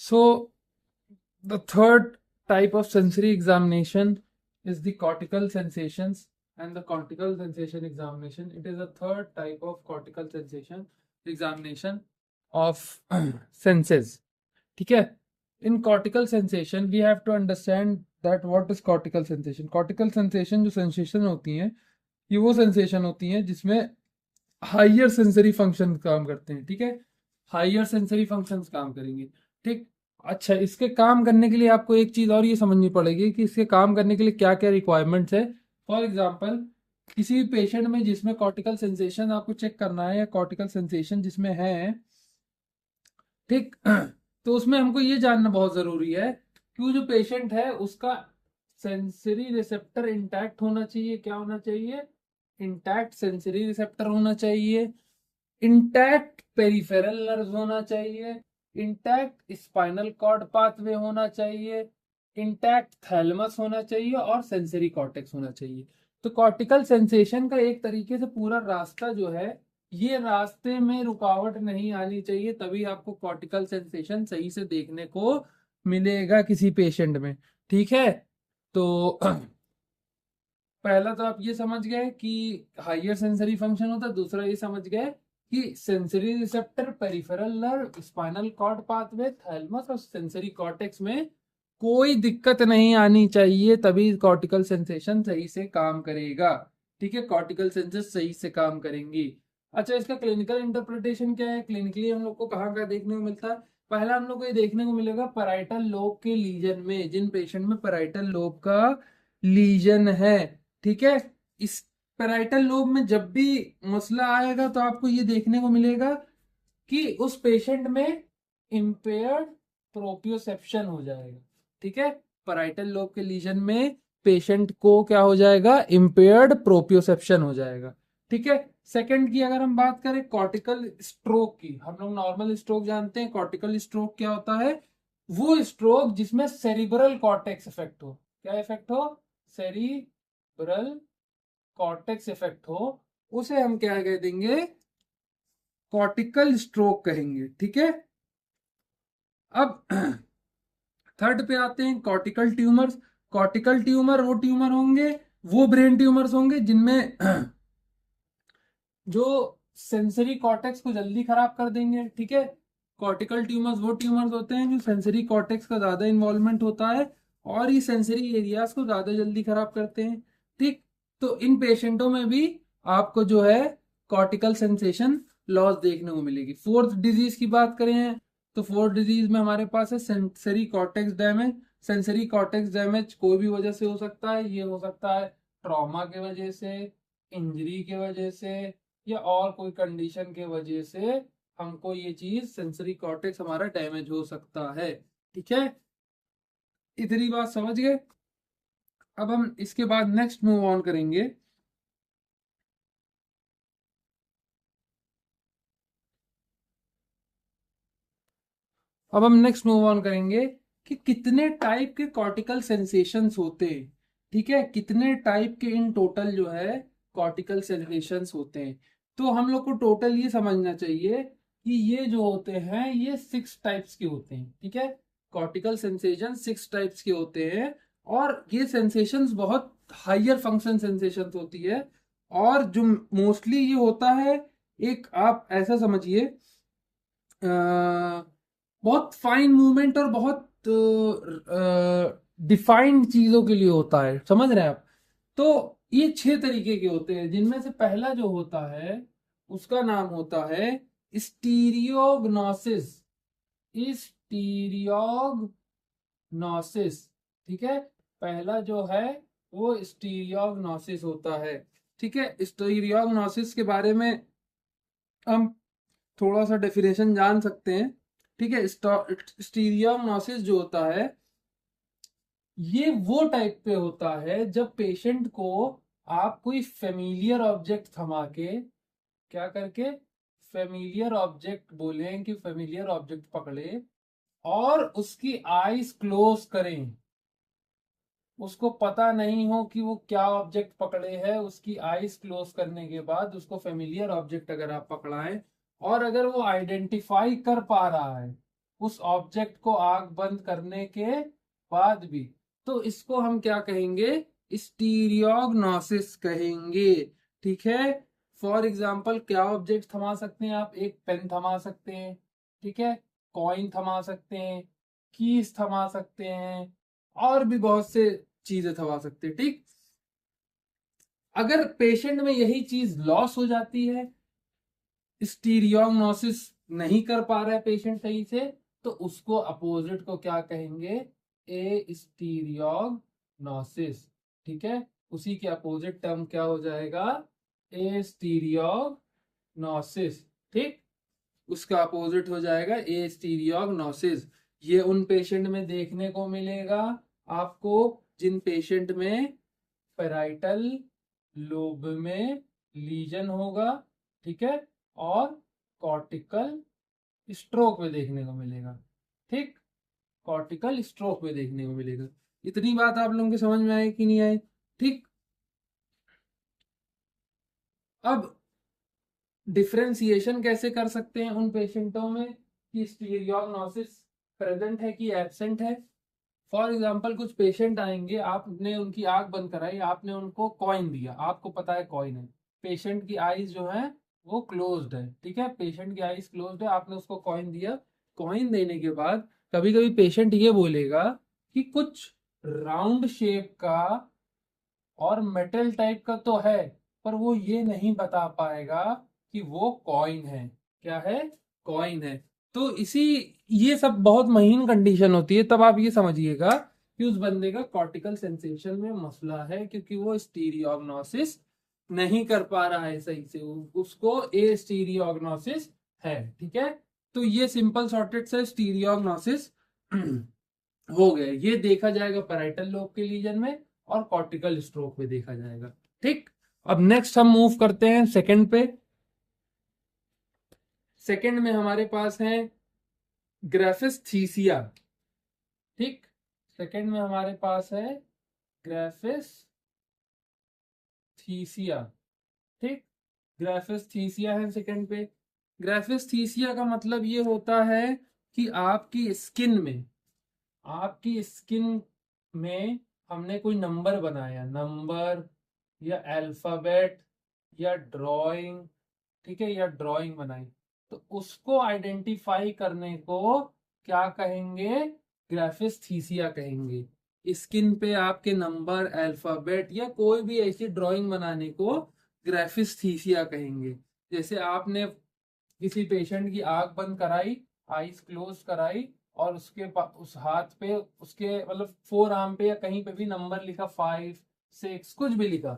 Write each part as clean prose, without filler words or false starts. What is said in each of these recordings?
So the third type of sensory examination is the cortical sensations and the cortical sensation examination. It is a third type of cortical sensation examination of senses. ठीक है. In cortical sensation we have to understand that what is cortical sensation. Cortical sensation जो sensation होती हैं ये वो sensation होती हैं जिसमें हायर सेंसरी फंक्शन काम करते हैं. ठीक है, हायर सेंसरी फंक्शंस काम करेंगे. ठीक. अच्छा, इसके काम करने के लिए आपको एक चीज और ये समझनी पड़ेगी कि इसके काम करने के लिए क्या क्या रिक्वायरमेंट्स है. फॉर एग्जांपल, किसी भी पेशेंट में जिसमें कॉर्टिकल सेंसेशन आपको चेक करना है या कॉर्टिकल सेंसेशन जिसमें है, ठीक, तो उसमें हमको ये जानना बहुत जरूरी है कि वो जो पेशेंट है उसका सेंसरी रिसेप्टर इंटैक्ट होना चाहिए. क्या होना चाहिए? इंटैक्ट सेंसरी रिसेप्टर होना चाहिए, इंटैक्ट पेरिफेरल नर्व्स होना चाहिए, इंटैक्ट स्पाइनल कॉर्ड पाथवे होना चाहिए, इंटैक्ट थैलेमस होना चाहिए और सेंसरी कॉर्टेक्स होना चाहिए. तो कॉर्टिकल सेंसेशन का एक तरीके से पूरा रास्ता जो है, ये रास्ते में रुकावट नहीं आनी चाहिए, तभी आपको कॉर्टिकल सेंसेशन सही से देखने को मिलेगा किसी पेशेंट में. ठीक है, तो पहला तो आप ये समझ गए कि हायर सेंसरी फंक्शन होता है. दूसरा ये समझ गए कि sensory receptor, peripheral nerve, spinal cord pathway, thalamus और सेंसरी कॉर्टेक्स में कोई दिक्कत नहीं आनी चाहिए, तभी कॉर्टिकल सेंसेशन सही से काम करेगा. ठीक है, कॉर्टिकल सेंसेस सही से काम करेंगी. अच्छा, इसका क्लिनिकल इंटरप्रिटेशन क्या है? क्लिनिकली हम लोग को कहाँ का देखने को मिलता है? पहला हम लोग को ये देखने को मिलेगा पैराइटल लोब के लीजन में. जिन पेशेंट में पैराइटल लोब का लीजन है, ठीक है, इस पैराइटल लोब में जब भी मसला आएगा तो आपको ये देखने को मिलेगा कि उस पेशेंट में इम्पेयर्ड प्रोप्रियोसेप्शन हो जाएगा. ठीक है, पैराइटल लोब के लीजन में पेशेंट को क्या हो जाएगा? इम्पेयर्ड प्रोप्रियोसेप्शन हो जाएगा. ठीक है. सेकंड की अगर हम बात करें कॉर्टिकल स्ट्रोक की, हम लोग नॉर्मल स्ट्रोक जानते हैं. कॉर्टिकल स्ट्रोक क्या होता है? वो स्ट्रोक जिसमें सेरिब्रल कॉर्टेक्स इफेक्ट हो. क्या इफेक्ट हो? सेरिब्रल कॉर्टेक्स इफेक्ट हो, उसे हम क्या कह देंगे? कॉर्टिकल स्ट्रोक कहेंगे. ठीक है. अब थर्ड पे आते हैं कॉर्टिकल ट्यूमर्स. कॉर्टिकल ट्यूमर वो ट्यूमर होंगे, वो ब्रेन ट्यूमर्स होंगे जिनमें जो सेंसरी कॉर्टेक्स को जल्दी खराब कर देंगे. ठीक है, कॉर्टिकल ट्यूमर्स वो ट्यूमर्स होते हैं जो सेंसरी कॉर्टेक्स का ज्यादा इन्वॉल्वमेंट होता है और ये सेंसरी एरियाज को ज्यादा जल्दी खराब करते हैं. ठीक. तो इन पेशेंटों में भी आपको जो है कॉर्टिकल सेंसेशन लॉस देखने को मिलेगी. फोर्थ डिजीज की बात करें तो फोर्थ डिजीज में हमारे पास है sensory cortex damage. Sensory cortex damage कोई भी वजह से हो सकता है. ये हो सकता है ट्रॉमा के वजह से, इंजरी के वजह से या और कोई कंडीशन के वजह से हमको ये चीज सेंसरी कॉर्टेक्स हमारा डैमेज हो सकता है. ठीक है, इतनी बात समझ गए. अब हम इसके बाद नेक्स्ट मूव ऑन करेंगे. अब हम नेक्स्ट मूव ऑन करेंगे कि कितने टाइप के कॉर्टिकल सेंसेशंस होते हैं. ठीक है, कितने टाइप के इन टोटल जो है कॉर्टिकल सेंसेशंस होते हैं. तो हम लोग को टोटल ये समझना चाहिए कि ये जो होते हैं ये 6 टाइप्स के होते हैं. ठीक है, कॉर्टिकल सेंसेशन 6 टाइप्स के होते हैं और ये सेंसेशंस बहुत हायर फंक्शन सेंसेशंस होती है. और जो मोस्टली ये होता है, एक आप ऐसा समझिए, बहुत फाइन मूवमेंट और बहुत डिफाइंड चीजों के लिए होता है. समझ रहे हैं आप? तो ये 6 तरीके के होते हैं जिनमें से पहला जो होता है उसका नाम होता है स्टीरियोग्नोसिस. स्टीरियोग्नोसिस. ठीक है, पहला जो है वो स्टीरियोग्नोसिस होता है. ठीक है, स्टीरियोग्नोसिस के बारे में हम थोड़ा सा डेफिनेशन जान सकते हैं. ठीक है, स्टीरियोग्नोसिस जो होता है ये वो टाइप पे होता है जब पेशेंट को आप कोई फेमिलियर ऑब्जेक्ट थमा के, क्या करके, फेमिलियर ऑब्जेक्ट बोले कि फेमिलियर ऑब्जेक्ट पकड़े और उसकी आईज क्लोज करें, उसको पता नहीं हो कि वो क्या ऑब्जेक्ट पकड़े है, उसकी आईज क्लोज करने के बाद उसको फेमिलियर ऑब्जेक्ट अगर आप पकड़ाएं और अगर वो आइडेंटिफाई कर पा रहा है उस ऑब्जेक्ट को आंख बंद करने के बाद भी। तो इसको हम क्या कहेंगे, स्टीरियोग्नोसिस कहेंगे। ठीक है, फॉर एग्जाम्पल क्या ऑब्जेक्ट थमा सकते हैं आप, एक पेन थमा सकते हैं, ठीक है, कॉइन थमा सकते हैं, कीज थमा सकते हैं, और भी बहुत से चीजें थमा सकते हैं। ठीक, अगर पेशेंट में यही चीज लॉस हो जाती है, स्टीरियोग्नोसिस नहीं कर पा रहा है पेशेंट सही से, तो उसको अपोजिट को क्या कहेंगे, ए स्टीरियोग्नोसिस। ठीक है, उसी के अपोजिट टर्म क्या हो जाएगा, ए स्टीरियोग्नोसिस। ठीक, उसका अपोजिट हो जाएगा ए स्टीरियोग्नोसिस। ये उन पेशेंट में देखने को मिलेगा आपको जिन पेशेंट में पैराइटल लोब में लीजन होगा, ठीक है, और कॉर्टिकल स्ट्रोक में देखने को मिलेगा। ठीक, कॉर्टिकल स्ट्रोक में देखने को मिलेगा। इतनी बात आप लोगों के समझ में आए कि नहीं आए। ठीक, अब डिफ्रेंसिएशन कैसे कर सकते हैं उन पेशेंटों में कि स्टीरियोग्नोसिस प्रेजेंट है कि एब्सेंट है। फॉर एग्जाम्पल कुछ पेशेंट आएंगे, आपने उनकी आंख बंद कराई, आपने उनको कॉइन दिया, आपको पता है कॉइन है, पेशेंट की आईज जो है वो क्लोज्ड है। ठीक है, पेशेंट की आईज क्लोज्ड है, आपने उसको कॉइन दिया। कॉइन देने के बाद कभी कभी पेशेंट ये बोलेगा कि कुछ राउंड शेप का और मेटल टाइप का तो है, पर वो ये नहीं बता पाएगा कि वो कॉइन है। क्या है, कॉइन है। तो इसी, ये सब बहुत महीन कंडीशन होती है, तब आप ये समझिएगा कि उस बंदे का कॉर्टिकल सेंसेशन में मसला है, क्योंकि वो स्टीरियोग्नोसिस नहीं कर पा रहा है सही से, उसको ए स्टीरियोग्नोसिस है। ठीक है, तो ये सिंपल सॉर्टेड से स्टीरियोग्नोसिस हो गए। ये देखा जाएगा पैराइटल लोब के लीजन में और कॉर्टिकल स्ट्रोक में देखा जाएगा। ठीक, अब नेक्स्ट हम मूव करते हैं सेकंड पे। सेकंड में हमारे पास है ग्राफिस्थीसिया। ठीक, सेकंड में हमारे पास है ग्राफिस्थीसिया। ठीक, ग्राफिस्थीसिया है सेकंड पे। ग्राफिस्थीसिया का मतलब ये होता है कि आपकी स्किन में हमने कोई नंबर बनाया, नंबर या अल्फाबेट या ड्राइंग, ठीक है, या ड्राइंग बनाई, तो उसको आइडेंटिफाई करने को क्या कहेंगे, ग्राफिस्थीसिया कहेंगे। स्किन पे आपके नंबर, अल्फाबेट या कोई भी ऐसी ड्राइंग बनाने को ग्राफिस्थीसिया कहेंगे। जैसे आपने किसी पेशेंट की आंख बंद कराई, आईज क्लोज कराई, और उस हाथ पे, उसके मतलब फोर आर्म पे या कहीं पे भी नंबर लिखा, 5 6 कुछ भी लिखा,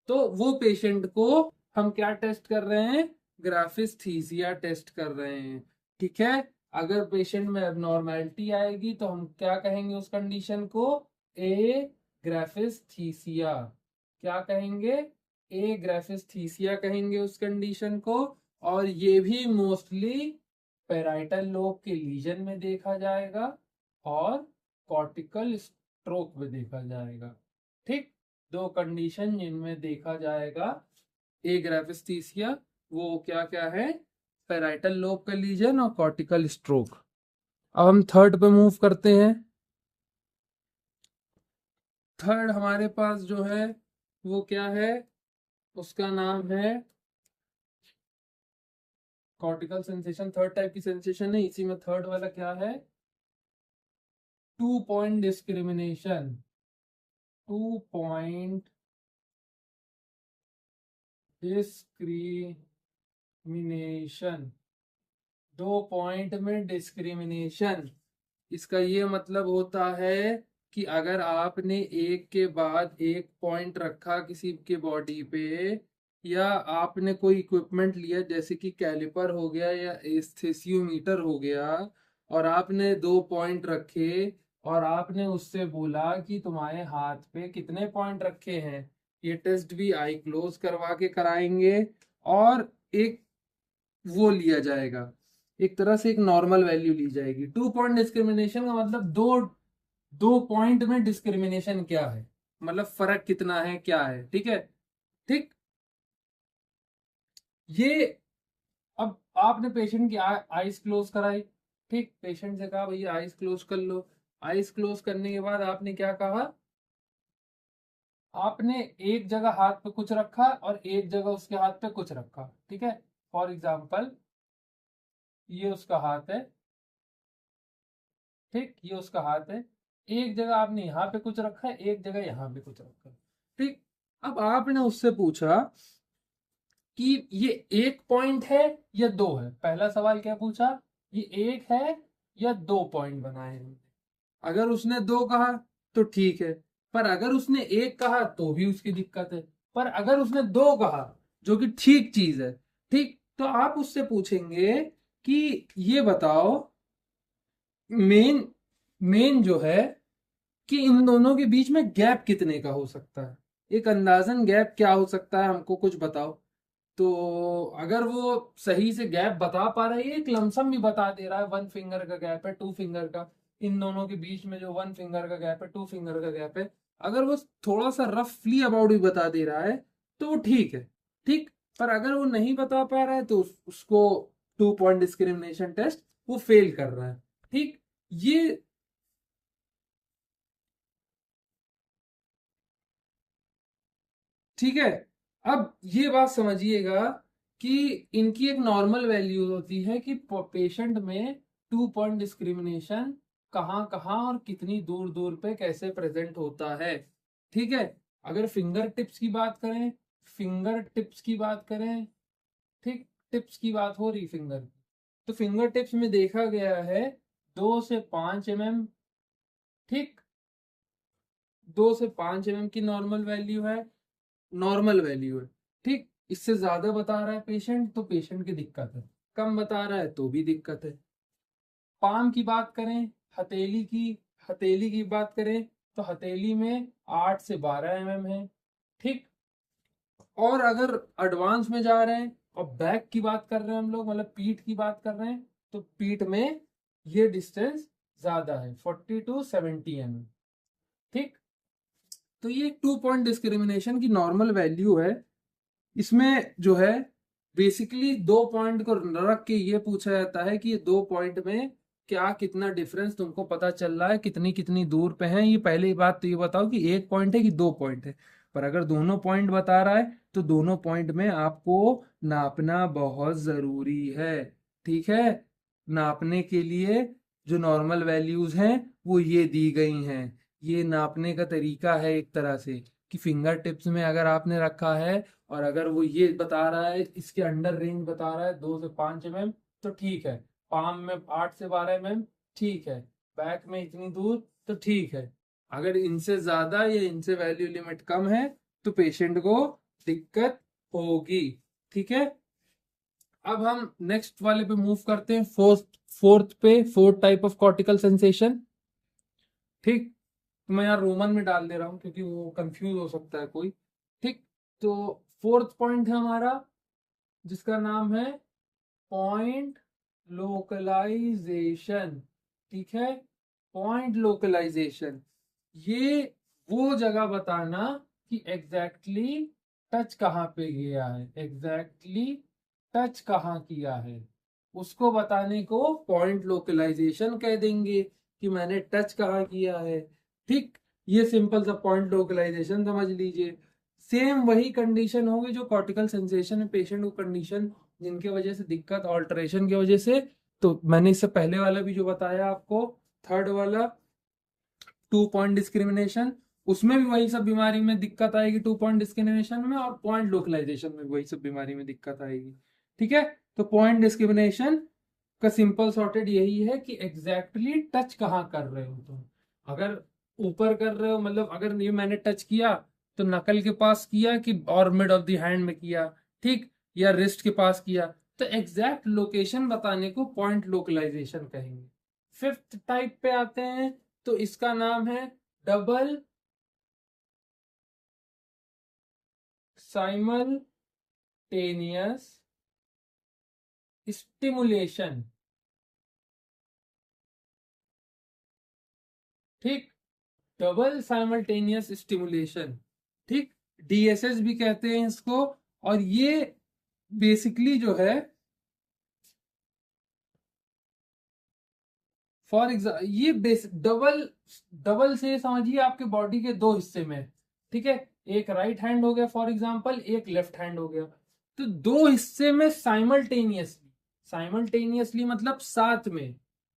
तो वो पेशेंट को हम क्या टेस्ट कर रहे हैं, ग्राफिस्थीसिया टेस्ट कर रहे हैं। ठीक है, अगर पेशेंट में एबनॉर्मेलिटी आएगी तो हम क्या कहेंगे उस कंडीशन को, ए ग्राफिस्थीसिया। क्या कहेंगे, ए ग्राफिस्थीसिया कहेंगे उस कंडीशन को। और ये भी मोस्टली पैराइटल लोब के लीजन में देखा जाएगा और कॉर्टिकल स्ट्रोक में देखा जाएगा। ठीक, दो कंडीशन जिनमें देखा जाएगा ए ग्राफिस्थीसिया, वो क्या क्या है, पैराइटल लोब का लीजन और कॉर्टिकल स्ट्रोक। अब हम थर्ड पे मूव करते हैं। थर्ड हमारे पास जो है वो क्या है, उसका नाम है कॉर्टिकल सेंसेशन। थर्ड टाइप की सेंसेशन है, इसी में थर्ड वाला क्या है, 2 point discrimination. 2 point discrimination, 2 point में डिस्क्रिमिनेशन। इसका ये मतलब होता है कि अगर आपने एक के बाद एक पॉइंट रखा किसी के बॉडी पे, या आपने कोई इक्विपमेंट लिया जैसे कि कैलिपर हो गया या एस्थेसियोमीटर हो गया, और आपने 2 पॉइंट रखे और आपने उससे बोला कि तुम्हारे हाथ पे कितने पॉइंट रखे हैं, ये टेस्ट भी आई क्लोज करवा के कराएंगे, और एक वो लिया जाएगा, एक तरह से एक नॉर्मल वैल्यू ली जाएगी। 2 पॉइंट डिस्क्रिमिनेशन का मतलब दो दो पॉइंट में डिस्क्रिमिनेशन क्या है, मतलब फर्क कितना है, क्या है। ठीक है, ठीक, ये अब आपने पेशेंट की आईज क्लोज कराई, ठीक, पेशेंट से कहा भैया आइज क्लोज कर लो। आइज क्लोज करने के बाद आपने क्या कहा, आपने एक जगह हाथ पे कुछ रखा और एक जगह उसके हाथ पे कुछ रखा। ठीक है, फॉर एग्जाम्पल ये उसका हाथ है, ठीक, ये उसका हाथ है, एक जगह आपने यहाँ पे कुछ रखा है, एक जगह यहाँ पे कुछ रखा है। ठीक, अब आपने उससे पूछा कि ये एक पॉइंट है या दो है। पहला सवाल क्या पूछा, ये एक है या दो पॉइंट बनाए हैं। अगर उसने दो कहा तो ठीक है, पर अगर उसने एक कहा तो भी उसकी दिक्कत है। पर अगर उसने दो कहा, जो कि ठीक चीज है, ठीक, तो आप उससे पूछेंगे कि ये बताओ मेन मेन जो है कि इन दोनों के बीच में गैप कितने का हो सकता है, एक अंदाजन गैप क्या हो सकता है, हमको कुछ बताओ। तो अगर वो सही से गैप बता पा रहा है, एक लमसम भी बता दे रहा है, 1 फिंगर का गैप है, 2 फिंगर का, इन दोनों के बीच में जो 1 फिंगर का गैप है, 2 फिंगर का गैप है, अगर वो थोड़ा सा रफली अबाउट भी बता दे रहा है तो वो ठीक है। ठीक, पर अगर वो नहीं बता पा रहा है तो उसको 2 पॉइंट डिस्क्रिमिनेशन टेस्ट वो फेल कर रहा है। ठीक, ये ठीक है। अब ये बात समझिएगा कि इनकी एक नॉर्मल वैल्यू होती है कि पेशेंट में 2 पॉइंट डिस्क्रिमिनेशन कहाँ कहाँ और कितनी दूर दूर पे कैसे प्रेजेंट होता है। ठीक है, अगर फिंगर टिप्स की बात करें, फिंगर टिप्स की बात करें, ठीक, टिप्स की बात हो रही फिंगर की, तो फिंगर टिप्स में देखा गया है 2 से 5 mm। ठीक, 2 से 5 mm की नॉर्मल वैल्यू है, नॉर्मल वैल्यू है। ठीक, इससे ज्यादा बता रहा है पेशेंट तो पेशेंट की दिक्कत है, कम बता रहा है तो भी दिक्कत है। पाम की बात करें, हथेली की, हथेली की बात करें तो हथेली में 8 से 12 mm है। ठीक, और अगर एडवांस में जा रहे हैं और बैक की बात कर रहे हैं हम लोग, मतलब पीठ की बात कर रहे हैं, तो पीठ में ये डिस्टेंस ज्यादा है, 40 to 70 mm। ठीक, तो ये 2 पॉइंट डिस्क्रिमिनेशन की नॉर्मल वैल्यू है। इसमें जो है बेसिकली 2 पॉइंट को रख के ये पूछा जाता है कि ये 2 पॉइंट में क्या कितना डिफरेंस तुमको पता चल रहा है, कितनी कितनी दूर पे है। ये पहली बात तो ये बताओ कि एक पॉइंट है कि 2 पॉइंट है। पर अगर दोनों पॉइंट बता रहा है तो दोनों पॉइंट में आपको नापना बहुत जरूरी है। ठीक है, नापने के लिए जो नॉर्मल वैल्यूज हैं वो ये दी गई हैं। ये नापने का तरीका है एक तरह से कि फिंगर टिप्स में अगर आपने रखा है और अगर वो ये बता रहा है, इसके अंडर रेंज बता रहा है 2 से 5 mm, तो ठीक है। पाम में 8 से 12 mm, ठीक है। बैक में इतनी दूर, तो ठीक है। अगर इनसे ज्यादा या इनसे वैल्यू लिमिट कम है तो पेशेंट को दिक्कत होगी। ठीक है, अब हम नेक्स्ट वाले पे मूव करते हैं, fourth type of cortical sensation. ठीक, तो मैं यहाँ रोमन में डाल दे रहा हूँ क्योंकि वो कंफ्यूज हो सकता है कोई। ठीक, तो फोर्थ पॉइंट है हमारा जिसका नाम है पॉइंट लोकलाइजेशन। ठीक है, पॉइंट लोकलाइजेशन, ये वो जगह बताना कि एग्जैक्टली टच कहाँ पे गया है, एग्जैक्टली टच कहाँ किया है, उसको बताने को पॉइंट लोकलाइजेशन कह देंगे कि मैंने टच कहाँ किया है। ठीक, ये सिंपल सा पॉइंट लोकलाइजेशन समझ लीजिए। सेम वही कंडीशन होगी जो कॉर्टिकल सेंसेशन है, पेशेंट को कंडीशन जिनकी वजह से दिक्कत ऑल्टरेशन की वजह से, तो मैंने इससे पहले वाला भी जो बताया आपको, थर्ड वाला 2 पॉइंट डिस्क्रिमिनेशन, उसमें भी वही सब बीमारी में दिक्कत आएगी 2 पॉइंट डिस्क्रिमिनेशन में, और पॉइंट लोकलाइजेशन में वही सब बीमारी में दिक्कत आएगी। ठीक है, तो पॉइंट डिस्क्रिमिनेशन का सिंपल सॉर्टेड यही है कि एग्जैक्टली टच कहाँ कर रहे हो तुम। अगर ऊपर कर रहे हो, मतलब अगर ये मैंने टच किया तो नकल के पास किया कि और मिड ऑफ द हैंड में किया, ठीक, या रिस्ट के पास किया, तो एग्जैक्ट लोकेशन बताने को पॉइंट लोकलाइजेशन कहेंगे। फिफ्थ टाइप पे आते हैं, तो इसका नाम है डबल साइमल्टेनियस स्टिमुलेशन। ठीक, डबल साइमल्टेनियस स्टिमुलेशन, ठीक, डीएसएस भी कहते हैं इसको। और ये बेसिकली जो है फॉर एग्जाम्पल ये बेस डबल डबल से समझिए आपके बॉडी के दो हिस्से में, ठीक है, एक राइट हैंड हो गया फॉर एग्जाम्पल, एक लेफ्ट हैंड हो गया। तो दो हिस्से में साइमल्टेनियसली, साइमल्टेनियसली मतलब साथ में,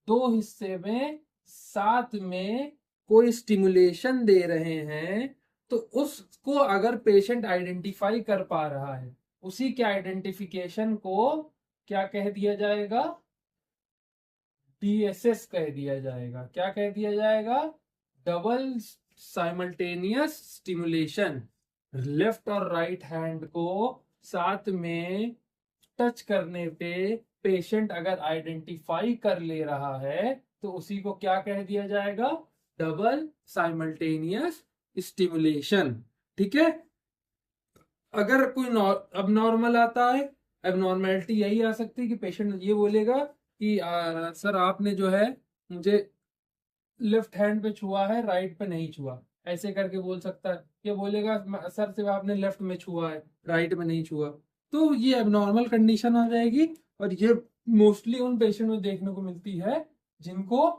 दो हिस्से में साथ में कोई स्टिमुलेशन दे रहे हैं, तो उसको अगर पेशेंट आइडेंटिफाई कर पा रहा है, उसी के आइडेंटिफिकेशन को क्या कह दिया जाएगा, डीएसएस कह दिया जाएगा। क्या कह दिया जाएगा, डबल साइमल्टेनियस स्टिमुलेशन। लेफ्ट और राइट हैंड को साथ में टच करने पे पेशेंट अगर आइडेंटिफाई कर ले रहा है तो उसी को क्या कह दिया जाएगा, डबल साइमल्टेनियस स्टिमुलेशन। ठीक है। अगर कोई अब नॉर्मल आता है, अब नॉर्मेलिटी यही आ सकती है कि पेशेंट ये बोलेगा कि सर आपने जो है मुझे लेफ्ट हैंड पे छुआ है, राइट पे नहीं छुआ, ऐसे करके बोल सकता है। ये बोलेगा सर सिर्फ आपने लेफ्ट में छुआ है, राइट में नहीं छुआ। तो ये एबनॉर्मल कंडीशन आ जाएगी, और ये मोस्टली उन पेशेंट में देखने को मिलती है जिनको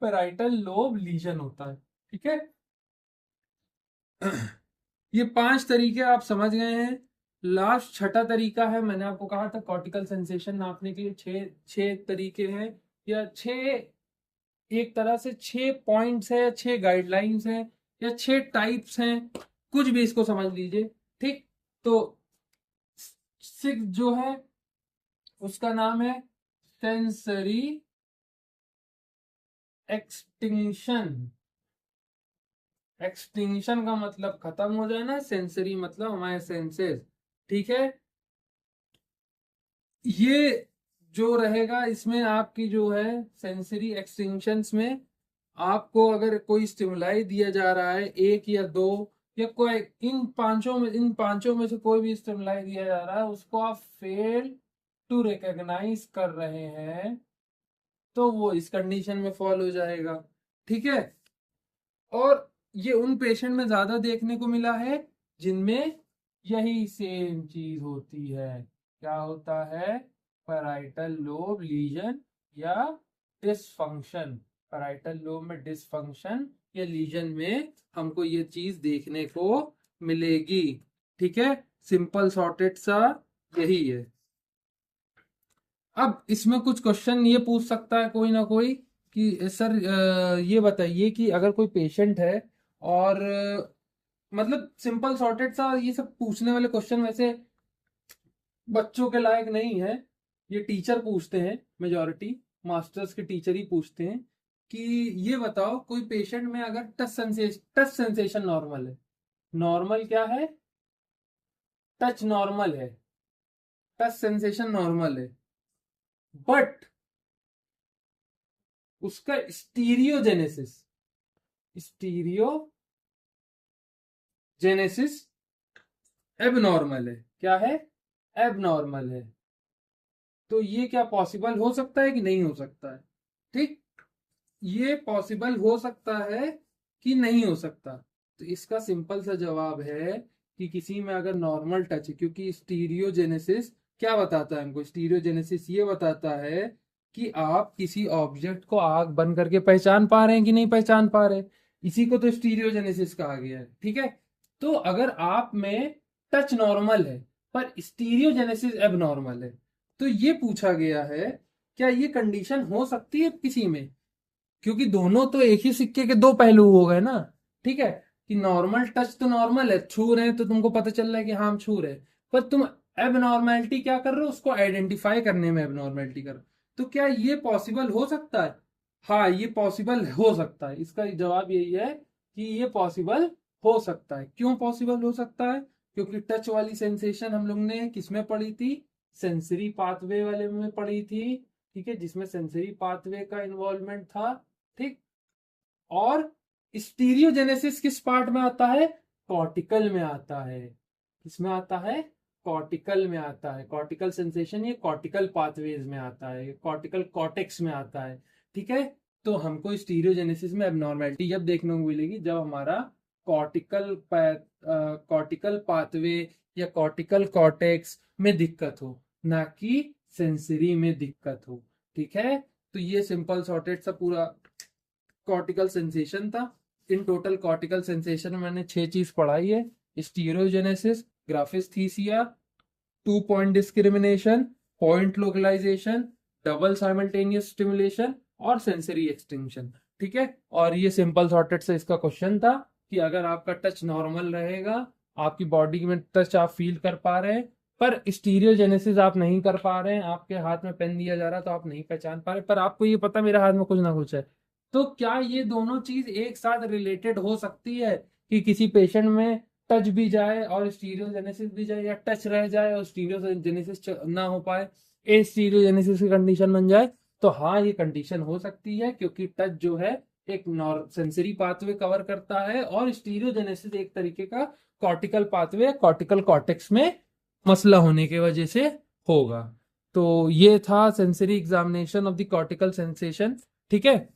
पैराइटल लोब लीजन होता है। ठीक है। ये 5 तरीके आप समझ गए हैं। लास्ट छठा तरीका है, मैंने आपको कहा था कॉर्टिकल सेंसेशन नापने के लिए छह तरीके हैं, या एक तरह से 6 पॉइंट्स है, 6 गाइडलाइंस है, या 6 टाइप्स हैं, कुछ भी इसको समझ लीजिए। ठीक। तो 6 जो है उसका नाम है सेंसरी एक्सटिंक्शन। एक्सटिंक्शन का मतलब खत्म हो जाना, सेंसरी मतलब हमारे सेंसेस। ठीक है। ये जो रहेगा इसमें आपकी जो है सेंसरी एक्सटिंक्शंस में, आपको अगर कोई स्टिमुलाई दिया जा रहा है, एक या दो या कोई इन पांचों में से कोई भी स्टिमुलाई दिया जा रहा है, उसको आप फेल टू रिकॉग्नाइज कर रहे हैं, तो वो इस कंडीशन में फॉल हो जाएगा। ठीक है। और ये उन पेशेंट में ज्यादा देखने को मिला है जिनमें यही सेम चीज होती है। क्या होता है, पैराइटल लोब लीजन या डिसफंक्शन। पैराइटल लोब में डिसफंक्शन या लीजन में हमको ये चीज देखने को मिलेगी। ठीक है। सिंपल सॉर्टेड सा यही है। अब इसमें कुछ क्वेश्चन ये पूछ सकता है कोई ना कोई कि सर ये बताइए कि अगर कोई पेशेंट है और मतलब सिंपल सॉर्टेड सा, ये सब पूछने वाले क्वेश्चन वैसे बच्चों के लायक नहीं है, ये टीचर पूछते हैं, मेजॉरिटी मास्टर्स के टीचर ही पूछते हैं कि ये बताओ कोई पेशेंट में अगर टच सेंसेशन नॉर्मल है। नॉर्मल क्या है, टच नॉर्मल है, टच सेंसेशन नॉर्मल है, बट उसका स्टीरियोजेनेसिस एबनॉर्मल है। क्या है, एबनॉर्मल है। तो ये क्या पॉसिबल हो सकता है कि नहीं हो सकता है? ठीक। ये पॉसिबल हो सकता है कि नहीं हो सकता। तो इसका सिंपल सा जवाब है कि किसी में अगर नॉर्मल टच है, क्योंकि स्टीरियोजेनेसिस क्या बताता है हमको, स्टीरियोजेनेसिस ये बताता है कि आप किसी ऑब्जेक्ट को आंख बंद करके पहचान पा रहे हैं कि नहीं पहचान पा रहे, इसी को तो स्टीरियोजेनेसिस कहा गया है। ठीक है। तो अगर आप में टच नॉर्मल है पर स्टीरियोजेनेसिस एबनॉर्मल है, तो ये पूछा गया है क्या ये कंडीशन हो सकती है किसी में, क्योंकि दोनों तो एक ही सिक्के के दो पहलू हो गए ना। ठीक है। कि नॉर्मल टच तो नॉर्मल है, छू रहे हैं तो तुमको पता चल रहा है कि हाँ हम छू रहे हैं, पर तुम एबनॉर्मेलिटी क्या कर रहे हो, उसको आइडेंटिफाई करने में एबनॉर्मेलिटी कर रहे हो। तो क्या ये पॉसिबल हो सकता है? हाँ, ये पॉसिबल हो सकता है। इसका जवाब यही है कि ये पॉसिबल हो सकता है। क्यों पॉसिबल हो सकता है? क्योंकि टच वाली सेंसेशन हम लोग ने किसमें पढ़ी थी, सेंसरी पाथवे वाले में पढ़ी थी। ठीक है, जिसमें सेंसरी पाथवे का इन्वॉल्वमेंट था। ठीक। और स्टीरियोजेनेसिस किस पार्ट में आता है, कॉर्टिकल में आता है। किसमें आता है, कॉर्टिकल में आता है। कॉर्टिकल सेंसेशन ये कॉर्टिकल पाथवेज में आता है, कॉर्टिकल कॉर्टेक्स में आता है। ठीक है। तो हमको स्टीरियोजेनेसिस में एबनॉर्मेलिटी जब देखने को मिलेगी जब हमारा कॉर्टिकल कॉर्टिकल पाथवे या कॉर्टिकल कॉर्टेक्स में दिक्कत हो, ना कि सेंसरी में दिक्कत हो। ठीक है। तो ये सिंपल सॉर्टेड सा पूरा कॉर्टिकल सेंसेशन था। इन टोटल कॉर्टिकल सेंसेशन में मैंने 6 चीज पढ़ाई है: stereognosis, graphesthesia, 2 point discrimination, point localisation, double simultaneous stimulation और सेंसरी एक्सटिंक्शन। ठीक है, और ये सिंपल सॉर्टेड से इसका क्वेश्चन था कि अगर आपका टच नॉर्मल रहेगा, आपकी बॉडी में टच आप फील कर पा रहे हैं, पर स्टीरियोजेनेसिस आप नहीं कर पा रहे हैं, आपके हाथ में पेन दिया जा रहा है तो आप नहीं पहचान पा रहे, पर आपको ये पता मेरे हाथ में कुछ ना कुछ है, तो क्या ये दोनों चीज एक साथ रिलेटेड हो सकती है कि किसी पेशेंट में टच भी जाए और स्टीरियोजेनेसिस भी जाए, या टच रह जाए और स्टीरियोजेनेसिस ना हो पाए, ए स्टीरियोजेनेसिस की कंडीशन बन जाए? तो हाँ, ये कंडीशन हो सकती है, क्योंकि टच जो है एक सेंसरी पाथवे कवर करता है और स्टीरियोजेनेसिस एक तरीके का कॉर्टिकल पाथवे, कॉर्टिकल कॉर्टेक्स में मसला होने की वजह से होगा। तो ये था sensory examination of the cortical sensation. ठीक है,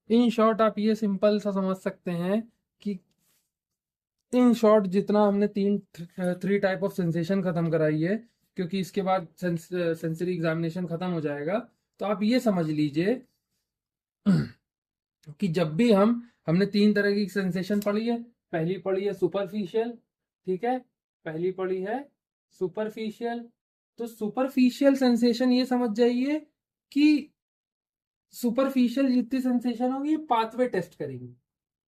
इन शॉर्ट आप ये सिंपल सा समझ सकते हैं कि इन शॉर्ट जितना हमने 3 टाइप ऑफ सेंसेशन खत्म कराई है, क्योंकि इसके बाद सेंसरी एग्जामिनेशन खत्म हो जाएगा, तो आप ये समझ लीजिए कि जब भी हमने 3 तरह की सेंसेशन पढ़ी है। पहली पढ़ी है सुपरफिशियल, ठीक है, पहली पढ़ी है सुपरफिशियल। तो सुपरफिशियल सेंसेशन ये समझ जाइए कि सुपरफिशियल जितनी सेंसेशन होगी, ये पाथवे टेस्ट करेंगी,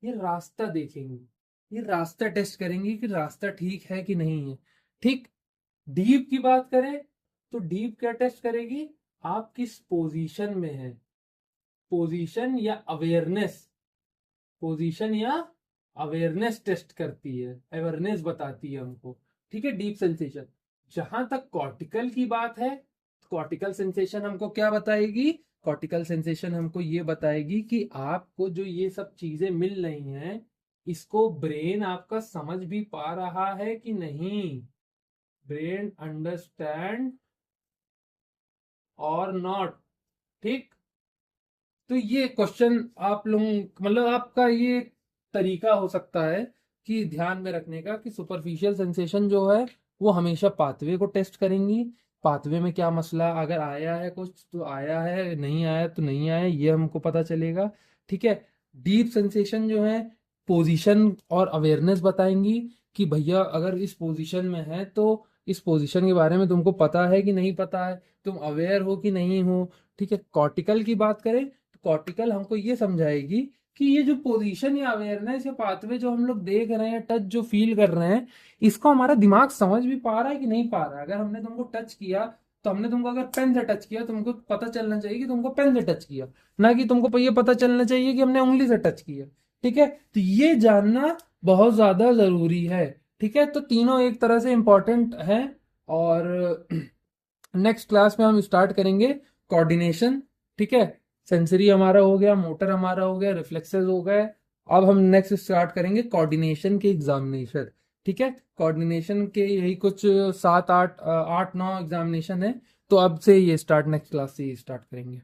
ये रास्ता देखेंगी, ये रास्ता टेस्ट करेंगी कि रास्ता ठीक है कि नहीं है। ठीक, डीप की बात करें तो डीप क्या टेस्ट करेगी? आप किस पोजीशन में है, पोजीशन या अवेयरनेस, पोजीशन या अवेयरनेस टेस्ट करती है, अवेयरनेस बताती है हमको। ठीक है, डीप सेंसेशन। जहां तक कॉर्टिकल की बात है, कॉर्टिकल सेंसेशन हमको क्या बताएगी? कॉर्टिकल सेंसेशन हमको ये बताएगी कि आपको जो ये सब चीजें मिल रही हैं, इसको ब्रेन आपका समझ भी पा रहा है कि नहीं, ब्रेन अंडरस्टैंड और नॉट। ठीक, तो ये क्वेश्चन आप लोग, मतलब आपका ये तरीका हो सकता है कि ध्यान में रखने का कि सुपरफिशियल सेंसेशन जो है वो हमेशा पाथवे को टेस्ट करेंगी। पाथवे में क्या मसला, अगर आया है कुछ तो आया है, नहीं आया तो नहीं आया, ये हमको पता चलेगा। ठीक है, डीप सेंसेशन जो है पोजीशन और अवेयरनेस बताएंगी कि भैया अगर इस पोजीशन में है तो इस पोजीशन के बारे में तुमको पता है कि नहीं पता है, तुम अवेयर हो कि नहीं हो। ठीक है, कॉर्टिकल की बात करें तो कॉर्टिकल हमको ये समझाएगी कि ये जो पोजीशन या अवेयरनेस या पाथवे जो हम लोग देख रहे हैं, टच जो फील कर रहे हैं, इसको हमारा दिमाग समझ भी पा रहा है कि नहीं पा रहा है। अगर हमने तुमको टच किया, तो हमने तुमको अगर पेन से टच किया, तुमको पता चलना चाहिए कि तुमको पेन से टच किया, ना कि तुमको ये पता चलना चाहिए कि हमने उंगली से टच किया। ठीक है, तो ये जानना बहुत ज्यादा जरूरी है। ठीक है, तो तीनों एक तरह से इंपॉर्टेंट है। और नेक्स्ट क्लास में हम स्टार्ट करेंगे कोऑर्डिनेशन। ठीक है, सेंसरी हमारा हो गया, मोटर हमारा हो गया, रिफ्लेक्सेस हो गए। अब हम नेक्स्ट स्टार्ट करेंगे कोऑर्डिनेशन के एग्जामिनेशन। ठीक है, कोऑर्डिनेशन के यही कुछ 7 8 8 9 एग्जामिनेशन है, तो अब से ये स्टार्ट, नेक्स्ट क्लास से ये स्टार्ट करेंगे।